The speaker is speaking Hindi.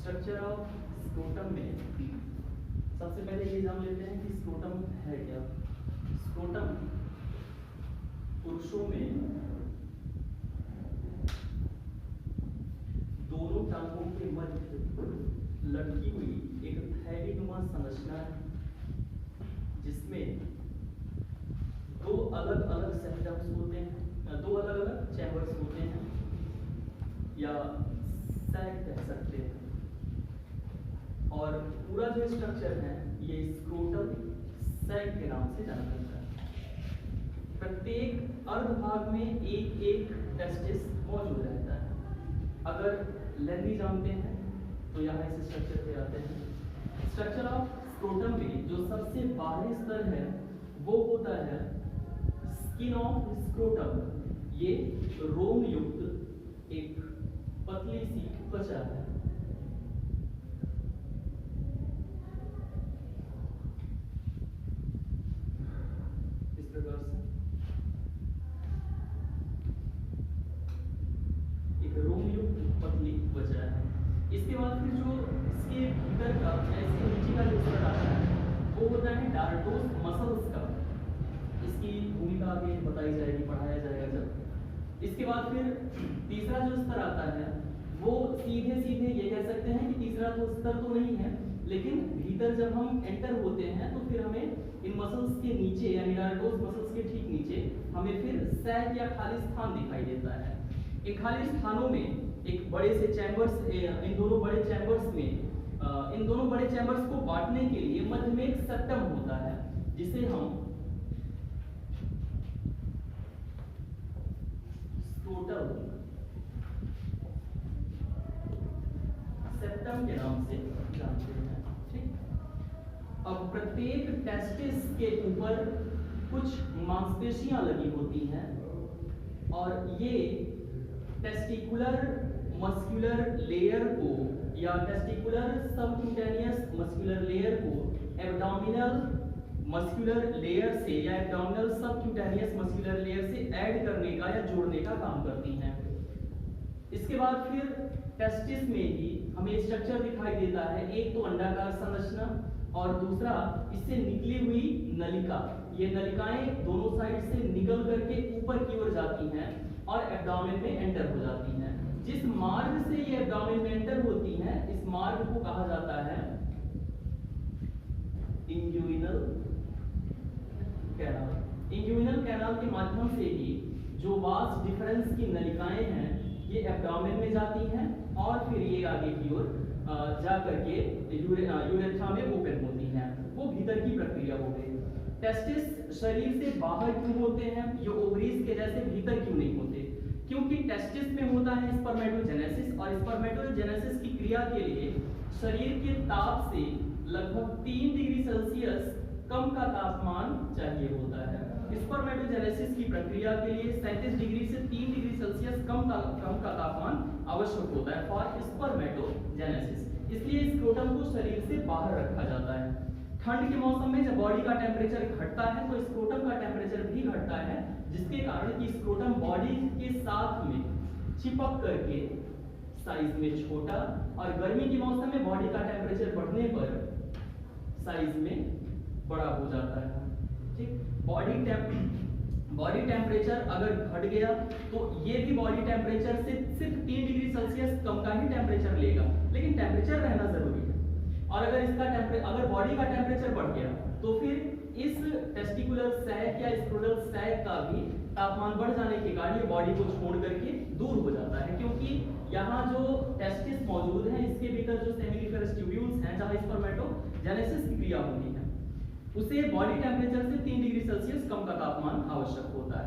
स्ट्रक्चर ऑफ स्क्रोटम में सबसे पहले ये जान लेते हैं कि स्क्रोटम है क्या। स्क्रोटम पुरुषों में दोनों टांगों के मध्य लटकी हुई एक थैलीनुमा संरचना है, जिसमें दो अलग अलग सेप्टम्स होते हैं, दो अलग अलग चैम्बर्स होते हैं या सैक कह सकते हैं। और पूरा जो स्ट्रक्चर है ये स्क्रोटल सैक के नाम से जाना जाता है। प्रत्येक अर्धभाग में एक एक टेस्टिस मौजूद रहता है। अगर लेंथी जानते हैं तो यहाँ इस स्ट्रक्चर पे आते हैं। स्ट्रक्चर ऑफ स्क्रोटम में जो सबसे बाहरी स्तर है वो होता है स्किन ऑफ स्क्रोटम। ये रोम युक्त एक पतली सी त्वचा है। इस प्रकार से एक रोम युक्त पतली त्वचा है। इसके बाद फिर जो इसके भीतर का इसके नीचे का जो स्तर आता है वो होता है डार्टोस मसल्स का। इसकी भूमिका आगे बताई जाएगी, पढ़ाया जाएगा जब। इसके बाद फिर तीसरा जो स्तर आता है वो सीधे सीधे ये कह सकते हैं कि तीसरा तो स्तर तो नहीं है, लेकिन भीतर जब हम एंटर होते हैं तो फिर हमें इन मसल्स के नीचे यानी डार्टोस मसल्स के ठीक नीचे हमें फिर सैक या खाली स्थान दिखाई देता है। इन खाली स्थानों में एक बड़े से चैम्बर्स, इन दोनों बड़े चैम्बर्स में इन दोनों बड़े चैम्बर्स को बांटने के लिए मध्य में एक सेप्टम होता है, जिसे हम स्क्रोटल सेप्टम के नाम से जानते हैं। ठीक। अब प्रत्येक टेस्टिस के ऊपर कुछ मांसपेशियां लगी होती हैं और ये टेस्टिकुलर मस्कुलर लेयर को या टेस्टिकुलर सबक्यूटेनियस मस्कुलर लेयर को एब्डोमिनल मस्कुलर लेयर से या एब्डोमिनल सबक्यूटेनियस मस्कुलर लेयर से ऐड करने का या जोड़ने का काम करती हैं। इसके बाद फिर टेस्टिस में ही हमें स्ट्रक्चर दिखाई देता है, एक तो अंडाकार संरचना और दूसरा इससे निकली हुई नलिका। ये नलिकाएं दोनों साइड से निकल करके ऊपर की ओर जाती हैं और एब्डोमेन में एंटर हो जाती हैं। जिस मार्ग से ये एब्डोमेन में एंटर होती हैं इस मार्ग को कहा जाता है इंग्यूइनल कैनाल। इंग्यूइनल कैनाल के माध्यम से ही जो वास डिफरेंस की नलिकाएं हैं ये एब्डोमेन में जाती हैं और फिर ये आगे की ओर जा करके यूरेथ्रा में ओपन होती हैं। वो भीतर की प्रक्रिया हो गई। टेस्टिस शरीर से बाहर क्यों होते हैं, ये ओवरीज के जैसे भीतर क्यों नहीं होते? क्योंकि टेस्टिस में होता है स्पर्मेटोजेनेसिस और स्पर्मेटोजेनेसिस की क्रिया के लिए शरीर के ताप से लगभग 3 डिग्री सेल्सियस कम का तापमान चाहिए होता है। स्पर्मेटोजेनेसिस की प्रक्रिया के लिए 37 डिग्री से 3 डिग्री सेल्सियस कम का तापमान आवश्यक होता है फॉर स्पर्मेटोजेनेसिस। इसलिए स्क्रोटम को शरीर से बाहर रखा जाता है। ठंड के मौसम में जब बॉडी का टेम्परेचर घटता है तो स्क्रोटम का टेम्परेचर भी घटता है, जिसके कारण कि स्क्रोटम बॉडी के साथ में चिपक करके साइज में छोटा और गर्मी के मौसम में बॉडी का टेम्परेचर बढ़ने पर साइज में बड़ा हो जाता है। ठीक। बॉडी टेम्परेचर अगर घट गया तो ये भी बॉडी टेम्परेचर से सिर्फ 3 डिग्री सेल्सियस कम का ही टेम्परेचर लेगा, लेकिन टेम्परेचर रहना जरूरी है। और अगर बॉडी का टेम्परेचर बढ़ गया तो फिर इस टेस्टिकुलर सैक या स्क्रोटल सैक का भी तापमान बढ़ जाने के कारण ये बॉडी को छोड़ करके दूर हो जाता है, क्योंकि यहाँ जो टेस्टिस मौजूद है इसके भीतर जो सेमिनिफरस ट्यूब्यूल्स हैं जहाँ स्पर्मेटोजेनेसिस की क्रिया होती है उसे बॉडी टेम्परेचर से 3 डिग्री सेल्सियस कम का तापमान आवश्यक होता है।